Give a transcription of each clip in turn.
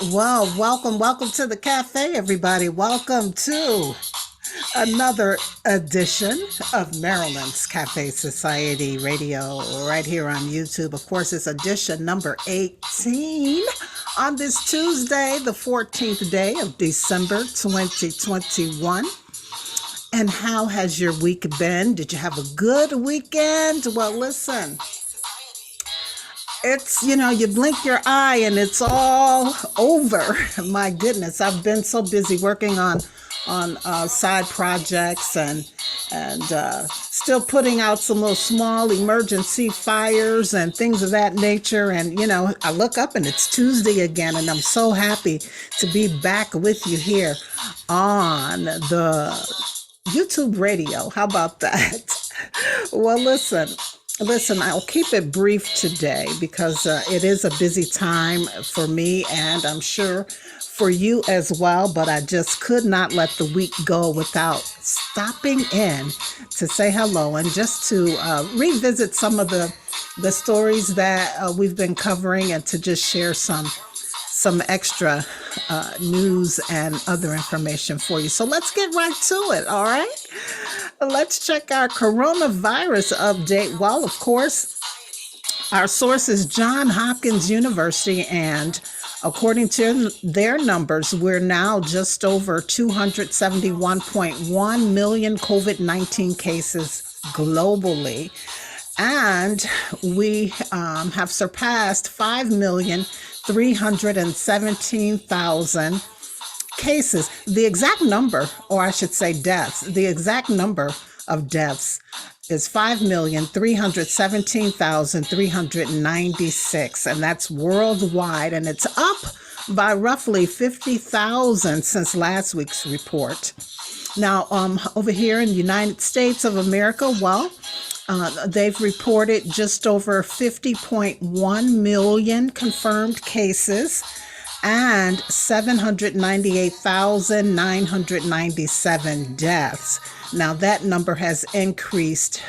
Well, welcome to the cafe, everybody. Welcome to another edition of Marilyn's Cafe Society Radio right here on YouTube. Of course, it's edition number 18 on this Tuesday, the 14th day of December 2021. And how has your week been? Did you have a good weekend? Well, listen, you blink your eye and it's all over. My goodness, I've been so busy working on side projects and still putting out some little small emergency fires and things of that nature. And I look up and it's Tuesday again, and I'm so happy to be back with you here on the YouTube radio. How about that? Well, listen, I'll keep it brief today because it is a busy time for me, and I'm sure for you as well. But I just could not let the week go without stopping in to say hello and just to revisit some of the stories that we've been covering, and to just share some extra news and other information for you. So let's get right to it, all right? Let's check our coronavirus update. Well, of course, our source is Johns Hopkins University, and according to their numbers, we're now just over 271.1 million COVID-19 cases globally. And we have surpassed 5,317,000 cases. The exact number, or I should say deaths, the exact number of deaths is 5,317,396, and that's worldwide, and it's up by roughly 50,000 since last week's report. Now, over here in the United States of America, well, they've reported just over 50.1 million confirmed cases and 798,997 deaths. Now, that number has increased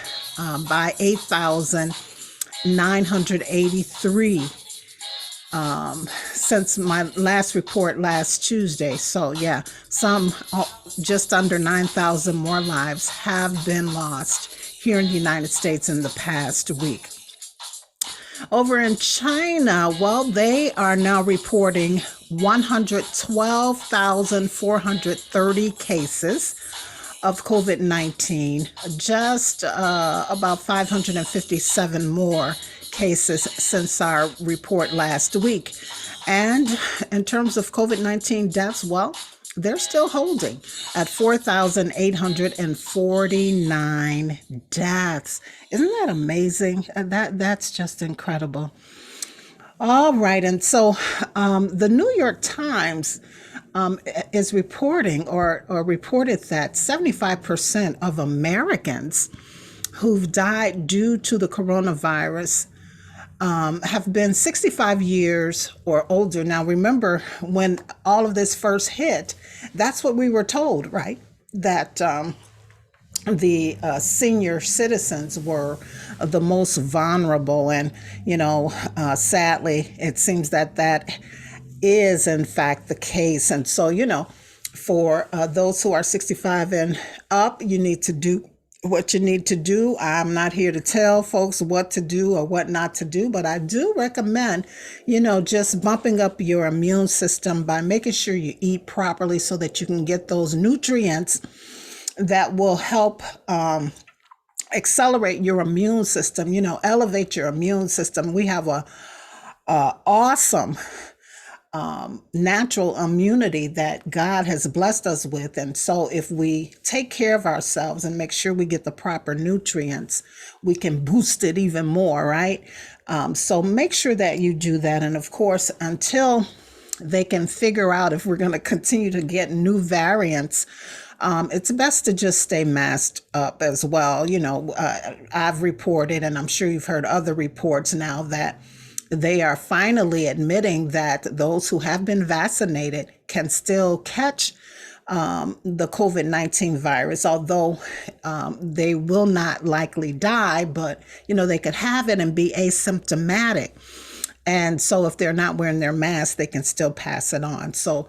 by 8,983 since my last report last Tuesday. So, yeah, just under 9,000 more lives have been lost here in the United States in the past week. Over in China, well, they are now reporting 112,430 cases of COVID-19, just about 557 more cases since our report last week. And in terms of COVID-19 deaths, well, they're still holding at 4,849 deaths. Isn't that amazing? That's just incredible. All right. And so the New York Times is reporting or reported that 75% of Americans who've died due to the coronavirus have been 65 years or older. Now, remember, when all of this first hit, that's what we were told, right? That the senior citizens were the most vulnerable. And, sadly, it seems that is, in fact, the case. And so, for those who are 65 and up, you need to do what you need to do. I'm not here to tell folks what to do or what not to do, but I do recommend, just bumping up your immune system by making sure you eat properly so that you can get those nutrients that will help accelerate your immune system, elevate your immune system. We have a awesome natural immunity that God has blessed us with. And so if we take care of ourselves and make sure we get the proper nutrients, we can boost it even more, right? So make sure that you do that. And of course, until they can figure out if we're going to continue to get new variants, it's best to just stay masked up as well. I've reported, and I'm sure you've heard other reports now, that they are finally admitting that those who have been vaccinated can still catch the COVID-19 virus, although they will not likely die, but, they could have it and be asymptomatic. And so if they're not wearing their mask, they can still pass it on. So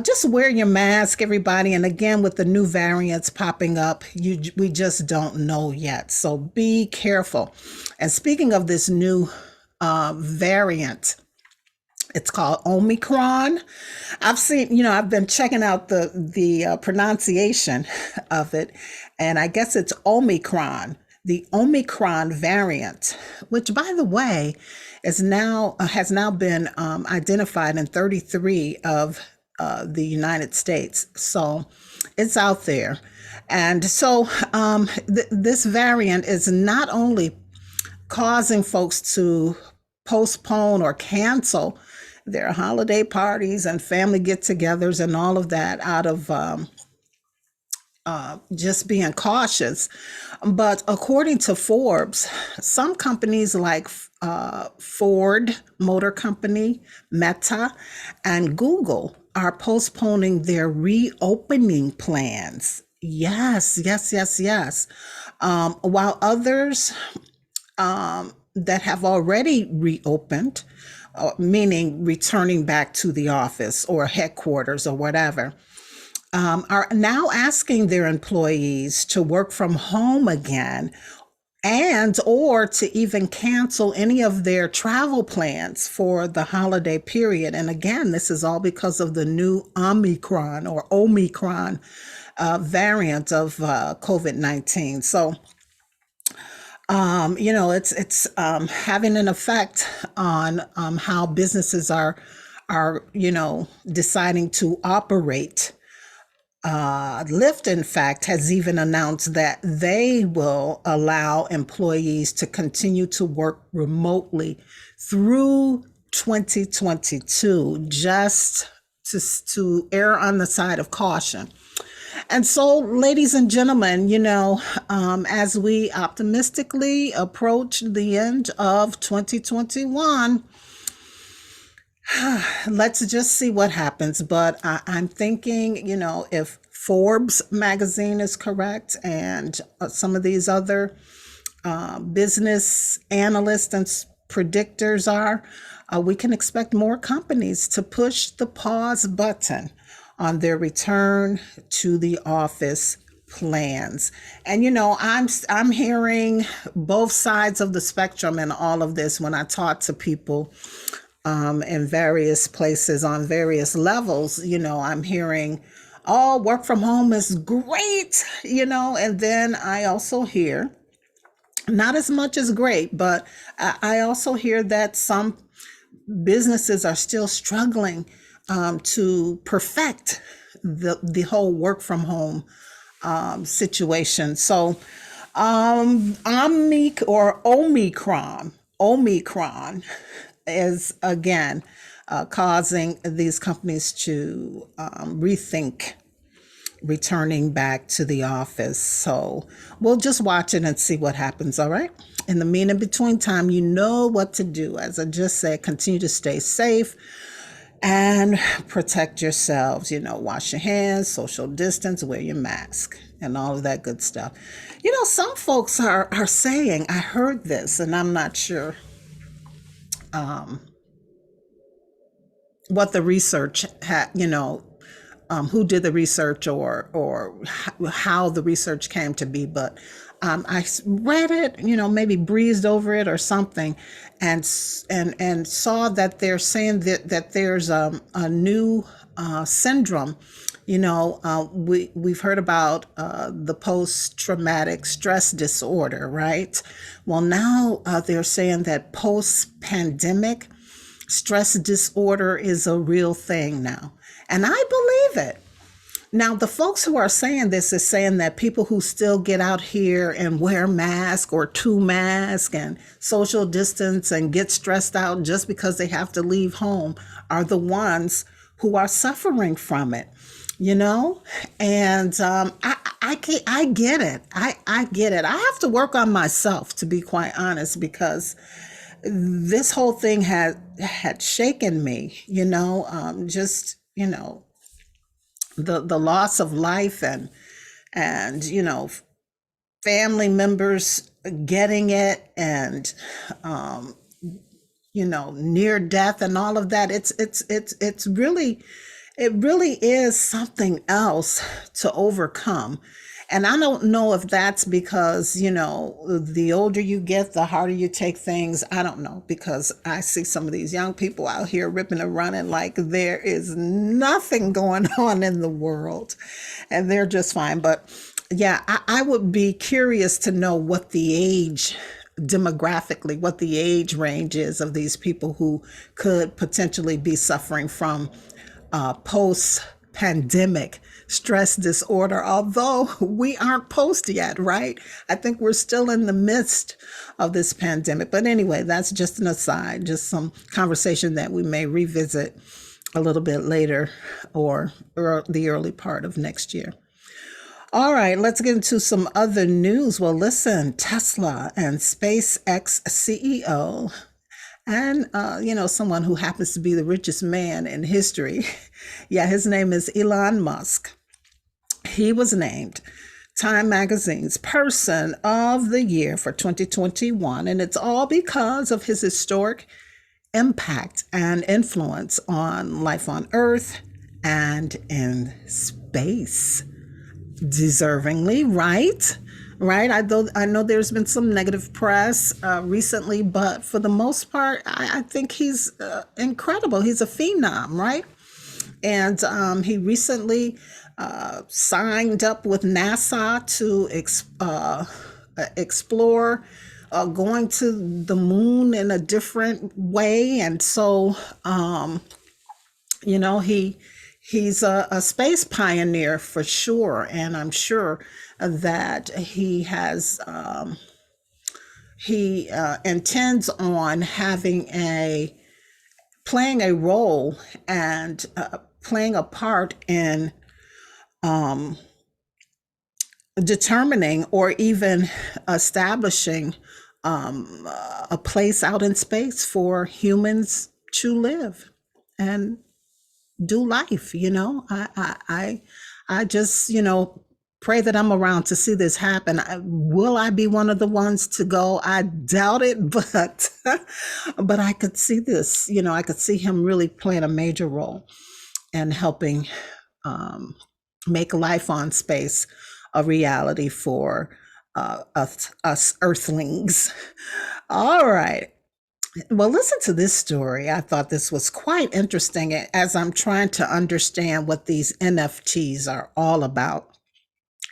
just wear your mask, everybody. And again, with the new variants popping up, we just don't know yet. So be careful. And speaking of this new variant, it's called Omicron. I've been checking out the pronunciation of it, and I guess it's Omicron, the Omicron variant, which, by the way, is now has now been identified in 33 of the United States. So it's out there, and so this variant is not only causing folks to postpone or cancel their holiday parties and family get-togethers and all of that out of just being cautious. But according to Forbes, some companies like Ford Motor Company, Meta, and Google are postponing their reopening plans. Yes, yes, yes, yes. While others that have already reopened, meaning returning back to the office or headquarters or whatever, are now asking their employees to work from home again, and or to even cancel any of their travel plans for the holiday period. And again, this is all because of the new Omicron variant of COVID-19. So it's having an effect on how businesses are deciding to operate. Lyft, in fact, has even announced that they will allow employees to continue to work remotely through 2022, just to err on the side of caution. And so, ladies and gentlemen, as we optimistically approach the end of 2021, let's just see what happens. But I'm thinking, if Forbes magazine is correct and some of these other business analysts and predictors are, we can expect more companies to push the pause button on their return to the office plans. And I'm hearing both sides of the spectrum in all of this when I talk to people in various places on various levels. I'm hearing, oh, work from home is great, and then I also hear, not as much as great, but I also hear that some businesses are still struggling to perfect the whole work from home situation. So Omicron is again causing these companies to rethink returning back to the office. So we'll just watch it and see what happens. All right. In the between time, you know what to do. As I just said, continue to stay safe and protect yourselves. Wash your hands, social distance, wear your mask, and all of that good stuff. Some folks are saying, I heard this, and I'm not sure what the research had, who did the research or how the research came to be, but I read it, maybe breezed over it or something, and saw that they're saying that there's a new syndrome. We've heard about the post-traumatic stress disorder, right? Well, now they're saying that post-pandemic stress disorder is a real thing now. And I believe it. Now, the folks who are saying this is saying that people who still get out here and wear masks or two masks and social distance and get stressed out just because they have to leave home are the ones who are suffering from it, And I get it. I get it. I have to work on myself, to be quite honest, because this whole thing had shaken me, the loss of life and family members getting it, and near death and all of that. It's really, it really is something else to overcome. And I don't know if that's because, the older you get, the harder you take things. I don't know, because I see some of these young people out here ripping and running like there is nothing going on in the world and they're just fine. But yeah, I would be curious to know what the age demographically, what the age range is of these people who could potentially be suffering from post pandemic stress disorder, although we aren't post yet, right? I think we're still in the midst of this pandemic. But anyway, that's just an aside, just some conversation that we may revisit a little bit later or the early part of next year. All right, let's get into some other news. Well, listen, Tesla and SpaceX CEO and, someone who happens to be the richest man in history. Yeah, his name is Elon Musk. He was named Time Magazine's Person of the Year for 2021, and it's all because of his historic impact and influence on life on Earth and in space. Deservingly, right? Right. I know there's been some negative press recently, but for the most part, I think he's incredible. He's a phenom, right? And he recently signed up with NASA to explore going to the moon in a different way. And so, he's a space pioneer for sure. And I'm sure that he has, he intends on playing a role and playing a part in determining or even establishing a place out in space for humans to live and do life. I just, pray that I'm around to see this happen. Will I be one of the ones to go? I doubt it, but but I could see this, I could see him really playing a major role and helping make life on space a reality for us earthlings. All right. Well, listen to this story. I thought this was quite interesting as I'm trying to understand what these NFTs are all about.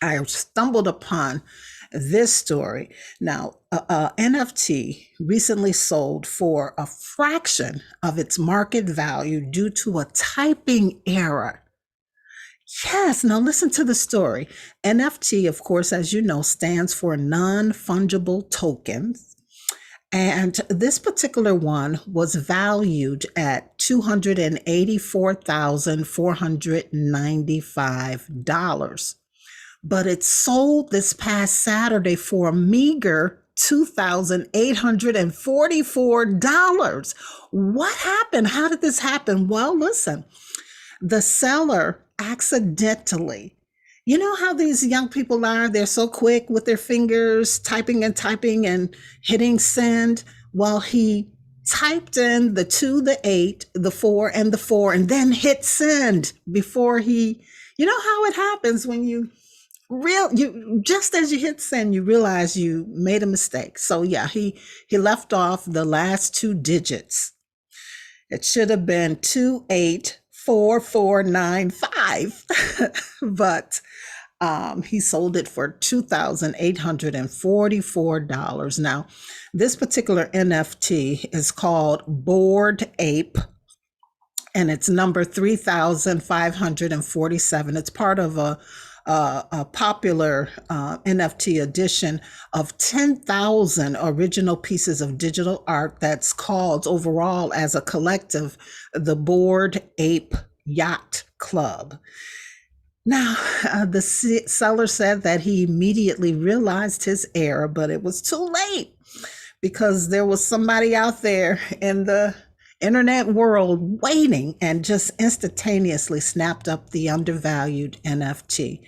I stumbled upon this story. Now, NFT recently sold for a fraction of its market value due to a typing error. Yes, now listen to the story. NFT, of course, as you know, stands for non-fungible tokens. And this particular one was valued at $284,495. But it sold this past Saturday for a meager $2,844. What happened? How did this happen? Well, listen, the seller accidentally, you know how these young people are? They're so quick with their fingers, typing and hitting send. Well, he typed in the 2, the 8, the 4, and the 4, and then hit send before you know how it happens when you just as you hit send, you realize you made a mistake. So yeah, he left off the last 2 digits. It should have been 284495, but he sold it for $2,844. Now, this particular NFT is called Bored Ape, and it's number 3,547. It's part of a popular NFT edition of 10,000 original pieces of digital art that's called overall as a collective, the Bored Ape Yacht Club. Now, the seller said that he immediately realized his error, but it was too late because there was somebody out there in the internet world waiting and just instantaneously snapped up the undervalued NFT.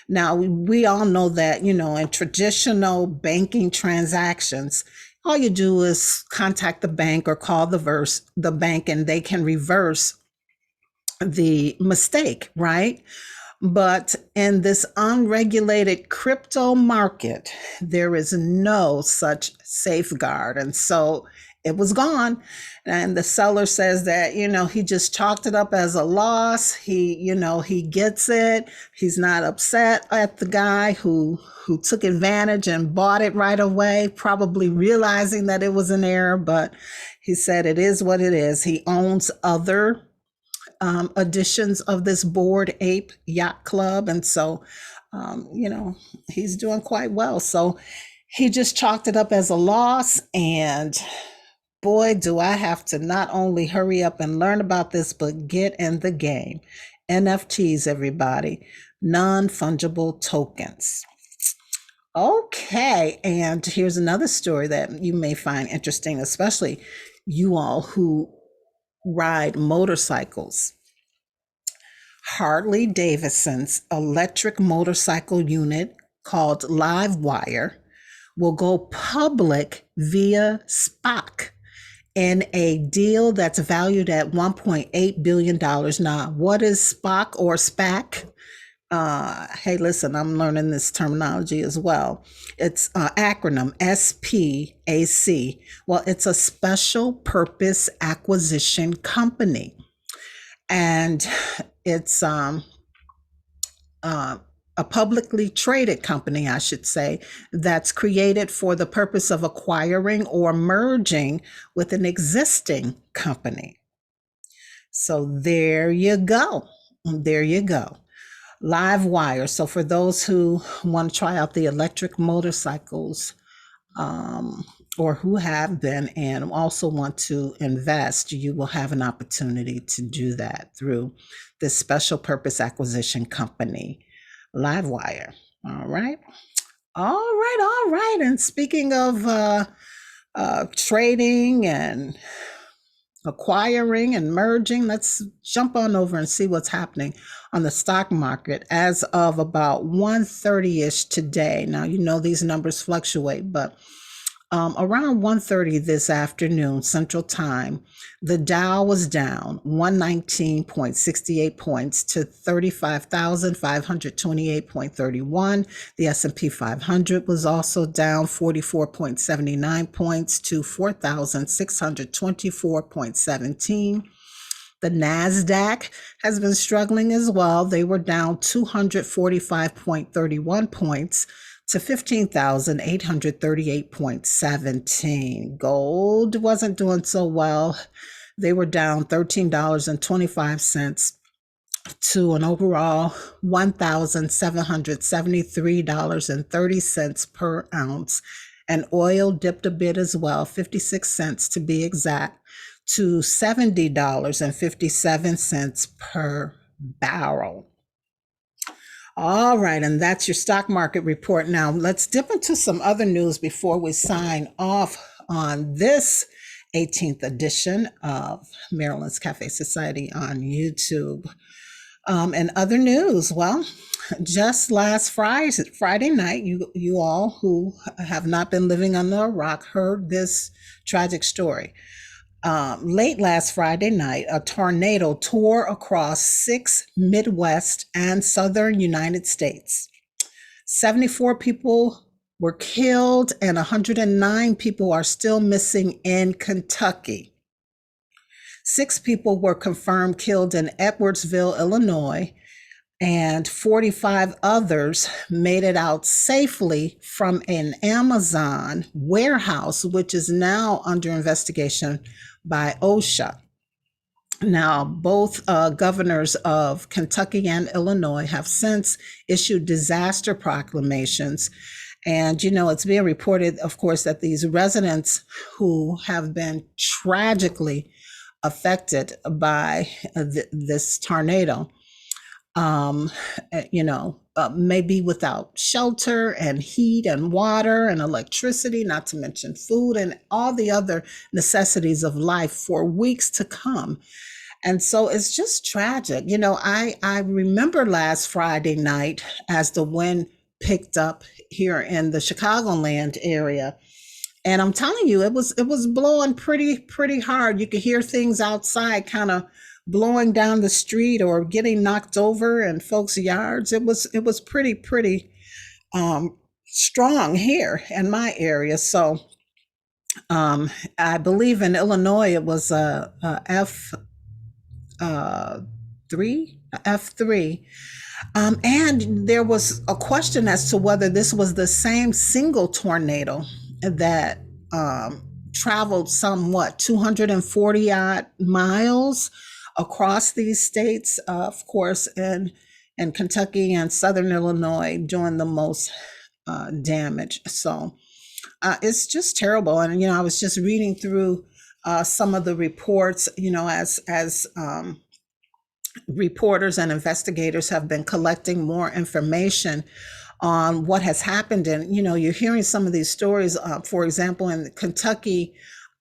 Now, we all know that, in traditional banking transactions, all you do is contact the bank or call the bank, and they can reverse the mistake, right? But in this unregulated crypto market, there is no such safeguard. And so it was gone. And the seller says that, he just chalked it up as a loss. He gets it. He's not upset at the guy who took advantage and bought it right away, probably realizing that it was an error. But he said it is what it is. He owns other editions of this Bored Ape Yacht Club. And so, he's doing quite well. So he just chalked it up as a loss. And boy, do I have to not only hurry up and learn about this, but get in the game. NFTs, everybody, non-fungible tokens. Okay, and here's another story that you may find interesting, especially you all who ride motorcycles. Harley Davidson's electric motorcycle unit called Livewire will go public via SPAC in a deal that's valued at $1.8 billion. Now, what is SPAC or SPAC? Hey, listen, I'm learning this terminology as well. It's acronym SPAC. Well, it's a special purpose acquisition company. And it's a publicly traded company, I should say, that's created for the purpose of acquiring or merging with an existing company. So there you go. There you go. Livewire. So for those who want to try out the electric motorcycles, or who have been and also want to invest, you will have an opportunity to do that through this special purpose acquisition company, Livewire. All right. And speaking of trading and acquiring and merging, let's jump on over and see what's happening on the stock market as of about 1:30-ish today. Now, these numbers fluctuate, but around 1:30 this afternoon, Central Time, the Dow was down 119.68 points to 35,528.31. The S&P 500 was also down 44.79 points to 4,624.17. The NASDAQ has been struggling as well. They were down 245.31 points to 15,838.17. Gold wasn't doing so well. They were down $13.25 to an overall $1,773.30 per ounce. And oil dipped a bit as well, 56 cents to be exact, to $70.57 per barrel. All right, and that's your stock market report. Now, let's dip into some other news before we sign off on this 18th edition of Marilyn's Cafe Society on YouTube. And other news, well, just last Friday night, you all who have not been living under a rock heard this tragic story. Late last Friday night, a tornado tore across 6 Midwest and Southern United States. 74 people were killed and 109 people are still missing in Kentucky. 6 people were confirmed killed in Edwardsville, Illinois, and 45 others made it out safely from an Amazon warehouse, which is now under investigation by OSHA. Now, both governors of Kentucky and Illinois have since issued disaster proclamations. And, it's being reported, of course, that these residents who have been tragically affected by this tornado, may be without shelter and heat and water and electricity, not to mention food and all the other necessities of life for weeks to come. And so it's just tragic. I remember last Friday night as the wind picked up here in the Chicagoland area, And I'm telling you, it was blowing pretty hard. You could hear things outside kind of blowing down the street or getting knocked over in folks' yards. It was pretty strong here in my area. So I believe in Illinois it was a F uh, three, F3. And there was a question as to whether this was the same single tornado that traveled somewhat 240 odd miles across these states, of course, in Kentucky and Southern Illinois, doing the most damage. So it's just terrible. And I was just reading through some of the reports, as reporters and investigators have been collecting more information on what has happened. And you're hearing some of these stories. For example, in Kentucky,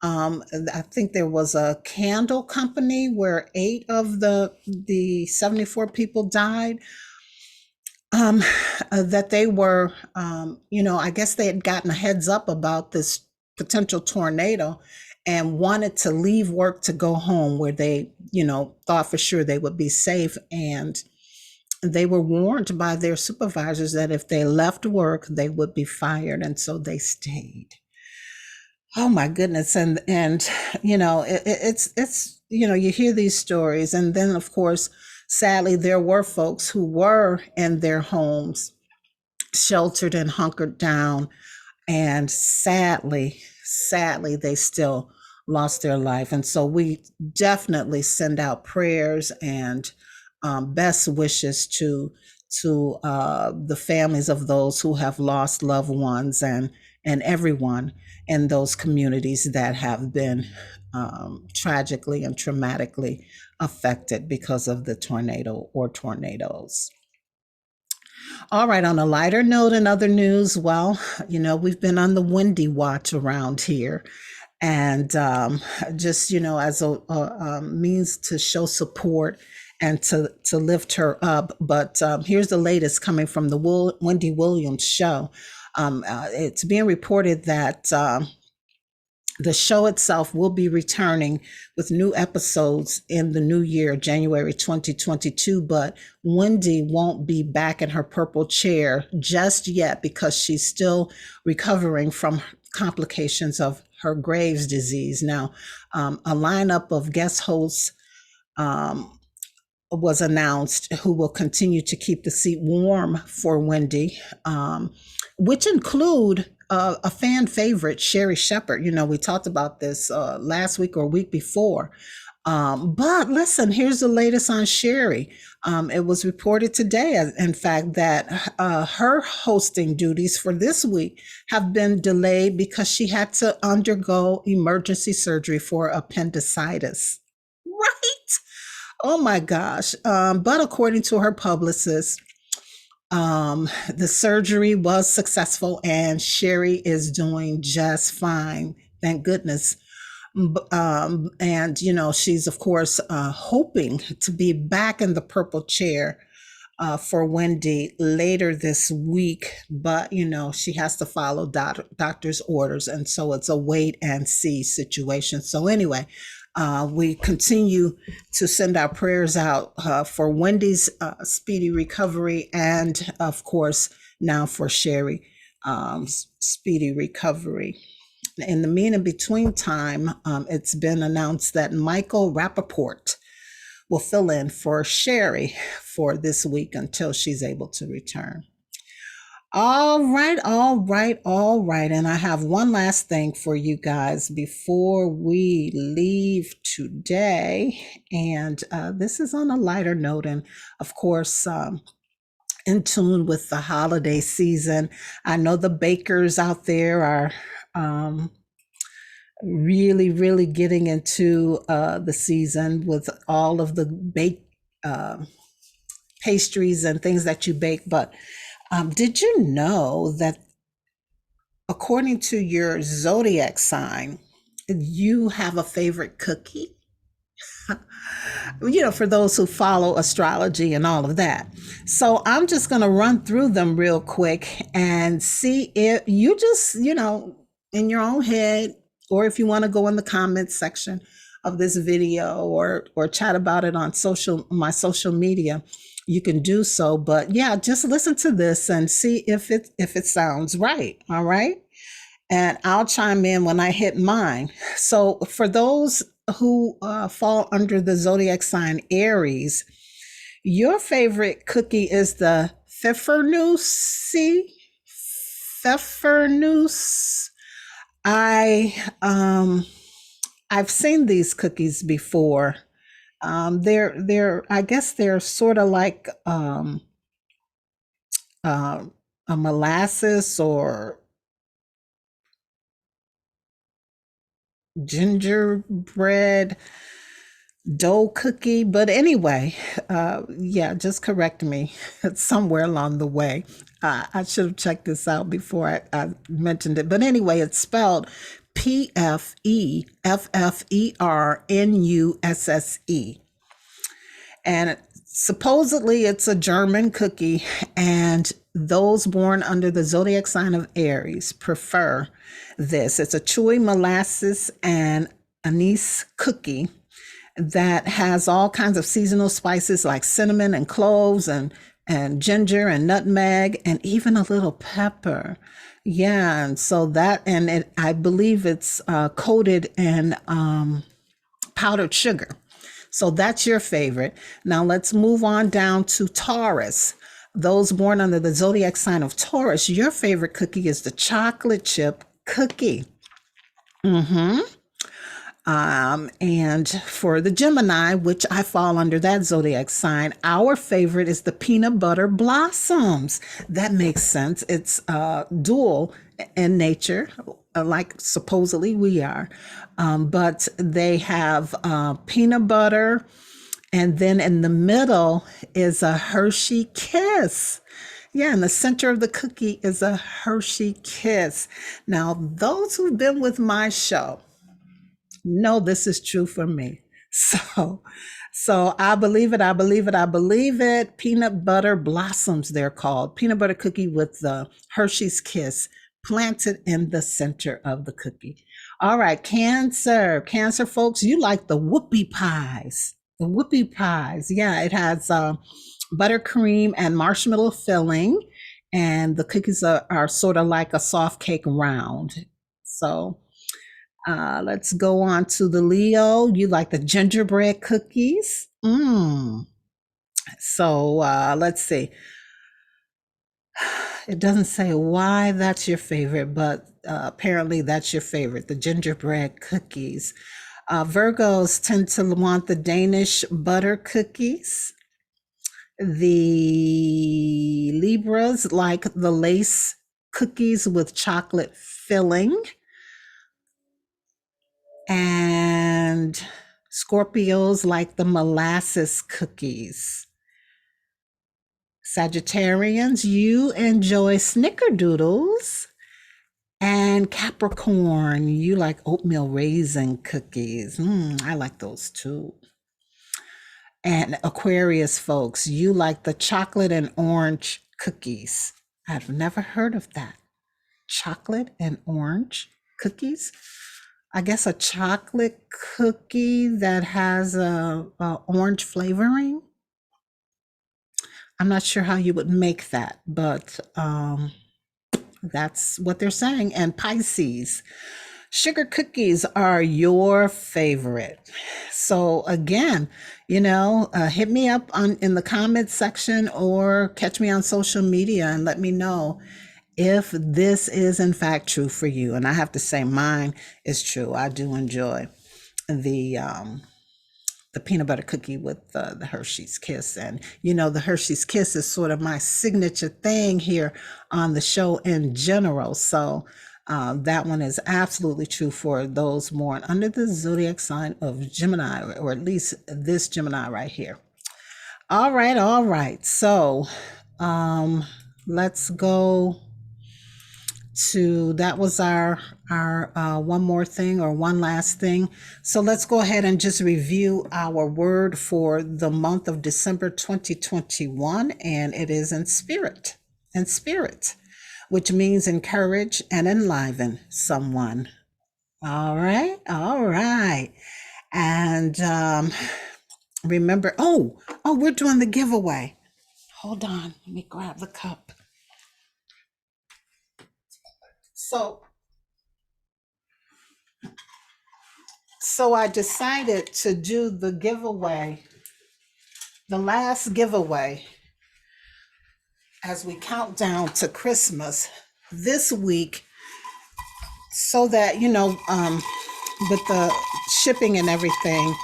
I think there was a candle company where 8 of the 74 people died. That they were, I guess they had gotten a heads up about this potential tornado and wanted to leave work to go home, where they, thought for sure they would be safe. And they were warned by their supervisors that if they left work, they would be fired. And so they stayed. Oh my goodness. And it's, you hear these stories. And then, of course, sadly, there were folks who were in their homes, sheltered and hunkered down. And sadly, they still lost their life. And so we definitely send out prayers and best wishes to the families of those who have lost loved ones, and everyone in those communities that have been tragically and traumatically affected because of the tornado or tornadoes. All right, on a lighter note, in other news, well, we've been on the Wendy watch around here. And just, as a means to show support and to lift her up. But here's the latest coming from the Wendy Williams show. It's being reported that the show itself will be returning with new episodes in the new year, January 2022, but Wendy won't be back in her purple chair just yet because she's still recovering from complications of her Graves' disease. Now, a lineup of guest hosts was announced who will continue to keep the seat warm for Wendy, which include a fan favorite, Sherry Shepherd. We talked about this last week or week before. But listen, here's the latest on Sherry. It was reported today, in fact, that her hosting duties for this week have been delayed because she had to undergo emergency surgery for appendicitis. Right? Oh my gosh. But according to her publicist, the surgery was successful and Sherry is doing just fine. Thank goodness. And, she's, of course, hoping to be back in the purple chair for Wendy later this week. But, she has to follow doctor's orders. And so it's a wait and see situation. So anyway, we continue to send our prayers out for Wendy's speedy recovery and, of course, now for Sherry speedy recovery. In the mean and between time, it's been announced that Michael Rappaport will fill in for Sherry for this week until she's able to return. All right. And I have one last thing for you guys before we leave today. And this is on a lighter note. And of course, in tune with the holiday season. I know the bakers out there are really getting into the season with all of the baked pastries and things that you bake. But did you know that according to your zodiac sign, you have a favorite cookie? For those who follow astrology and all of that. So I'm just going to run through them real quick and see if you just, in your own head, or if you want to go in the comments section of this video or chat about it on my social media, you can do so. But yeah, just listen to this and see if it sounds right. All right. And I'll chime in when I hit mine. So for those who fall under the zodiac sign Aries, your favorite cookie is the Pfeffernusse. I've seen these cookies before. They're I guess they're sort of like a molasses or gingerbread dough cookie. But anyway, yeah, just correct me somewhere along the way. I should have checked this out before I mentioned it. But anyway, it's spelled Pfeffernusse. And supposedly it's a German cookie, and those born under the zodiac sign of Aries prefer this. It's a chewy molasses and anise cookie that has all kinds of seasonal spices like cinnamon and cloves and ginger and nutmeg and even a little pepper. Yeah, and so that, and I believe it's coated in powdered sugar. So that's your favorite. Now let's move on down to Taurus. Those born under the zodiac sign of Taurus, your favorite cookie is the chocolate chip cookie. And for the Gemini, which I fall under that zodiac sign, our favorite is the peanut butter blossoms. That makes sense. It's dual in nature, like supposedly we are. But they have peanut butter, and then in the middle is a Hershey Kiss. Yeah, in the center of the cookie is a Hershey Kiss. Now, those who've been with my show know this is true for me. So I believe it. I believe it. I believe it. Peanut butter blossoms, they're called. Peanut butter cookie with the Hershey's Kiss planted in the center of the cookie. All right, Cancer. Cancer folks, you like the whoopie pies. The whoopie pies. Yeah, it has buttercream and marshmallow filling, and the cookies are sort of like a soft cake round. So let's go on to the Leo. You like the gingerbread cookies. So let's see. It doesn't say why that's your favorite, but apparently that's your favorite, the gingerbread cookies. Virgos tend to want the Danish butter cookies. The Libras like the lace cookies with chocolate filling. And Scorpios like the molasses cookies. Sagittarians, you enjoy snickerdoodles. And Capricorn, you like oatmeal raisin cookies. I like those too. And Aquarius folks, you like the chocolate and orange cookies. I've never heard of that. Chocolate and orange cookies. I guess a chocolate cookie that has a orange flavoring. I'm not sure how you would make that, but that's what they're saying. And Pisces, sugar cookies are your favorite. So again, hit me up in the comments section or catch me on social media and let me know if this is in fact true for you. And I have to say mine is true. I do enjoy the peanut butter cookie with the Hershey's Kiss. And the Hershey's Kiss is sort of my signature thing here on the show in general. So that one is absolutely true for those born under the zodiac sign of Gemini, or at least this Gemini right here. All right. So let's go to, that was our one more thing, or one last thing. So let's go ahead and just review our word for the month of December 2021, and it is in spirit. which means encourage and enliven someone. All right, all right. And remember, we're doing the giveaway. Hold on, let me grab the cup. So I decided to do the giveaway, the last giveaway, as we count down to Christmas this week, so that, with the shipping and everything,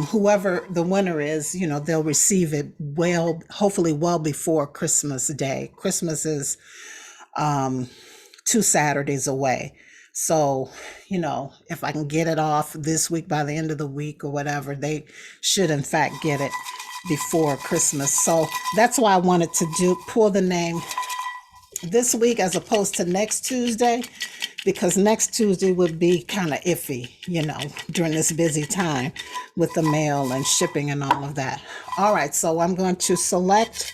whoever the winner is, they'll receive it hopefully well before Christmas Day. Christmas is 2 Saturdays away. So, if I can get it off this week by the end of the week or whatever, they should in fact get it before Christmas. So that's why I wanted to pull the name this week as opposed to next Tuesday, because next Tuesday would be kind of iffy, during this busy time with the mail and shipping and all of that. All right, so I'm going to select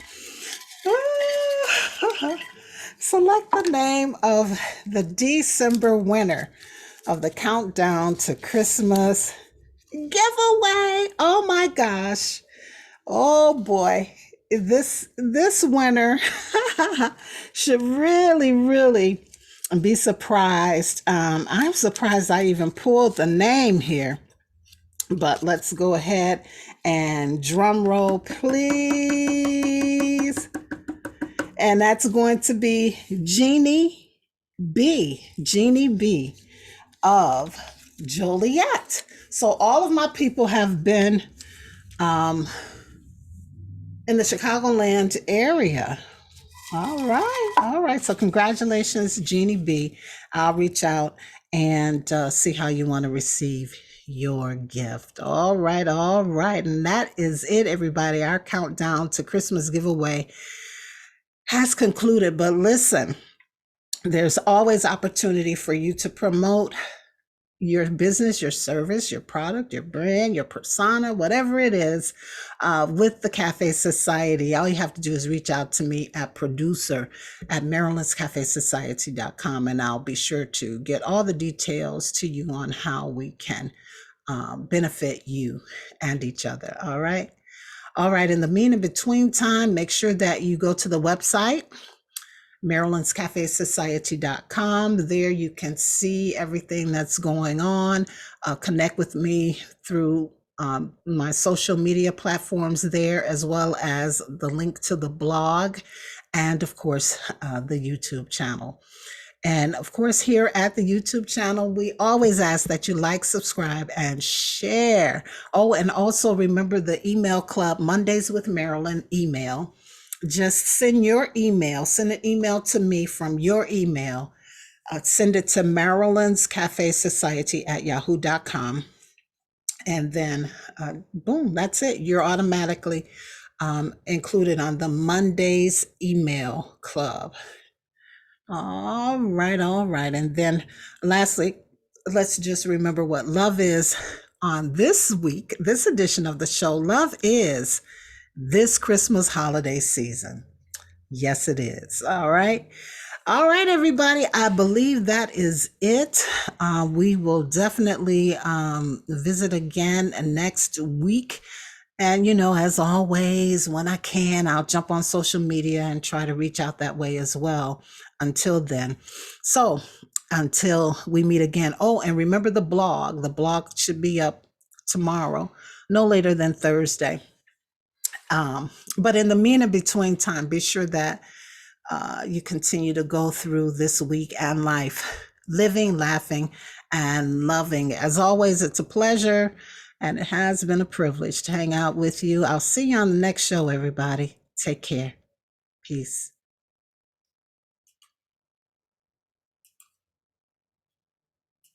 the name of the December winner of the Countdown to Christmas giveaway. Oh my gosh. Oh boy. This winner should really be surprised. I'm surprised I even pulled the name here, but let's go ahead and drum roll, please. And that's going to be Jeannie B of Joliet. So all of my people have been in the Chicagoland area. All right. So congratulations, Jeannie B. I'll reach out and see how you want to receive your gift. All right. And that is it, everybody. Our countdown to Christmas giveaway has concluded. But listen, there's always opportunity for you to promote your business, your service, your product, your brand, your persona, whatever it is, with the Cafe Society. All you have to do is reach out to me at producer@marilynscafesociety.com, and I'll be sure to get all the details to you on how we can benefit you and each other. All right. In the between time, make sure that you go to the website, marilynscafesociety.com. There you can see everything that's going on. Connect with me through my social media platforms there, as well as the link to the blog and, of course, the YouTube channel. And of course, here at the YouTube channel, we always ask that you like, subscribe, and share. Oh, and also remember the email club, Mondays with Marilyn email. Just send an email to me from your email. Send it to marilynscafesociety@yahoo.com. And then, boom, that's it. You're automatically included on the Mondays email club. All right. And then lastly, let's just remember what love is on this edition of the show. Love is this Christmas holiday season. Yes, it is. All right, everybody. I believe that is it. We will definitely visit again next week. And, as always, when I can, I'll jump on social media and try to reach out that way as well. Until then. So until we meet again. Oh, and remember the blog. The blog should be up tomorrow, no later than Thursday. But in the between time, be sure that you continue to go through this week and life, living, laughing, and loving. As always, it's a pleasure. And it has been a privilege to hang out with you. I'll see you on the next show, everybody. Take care. Peace.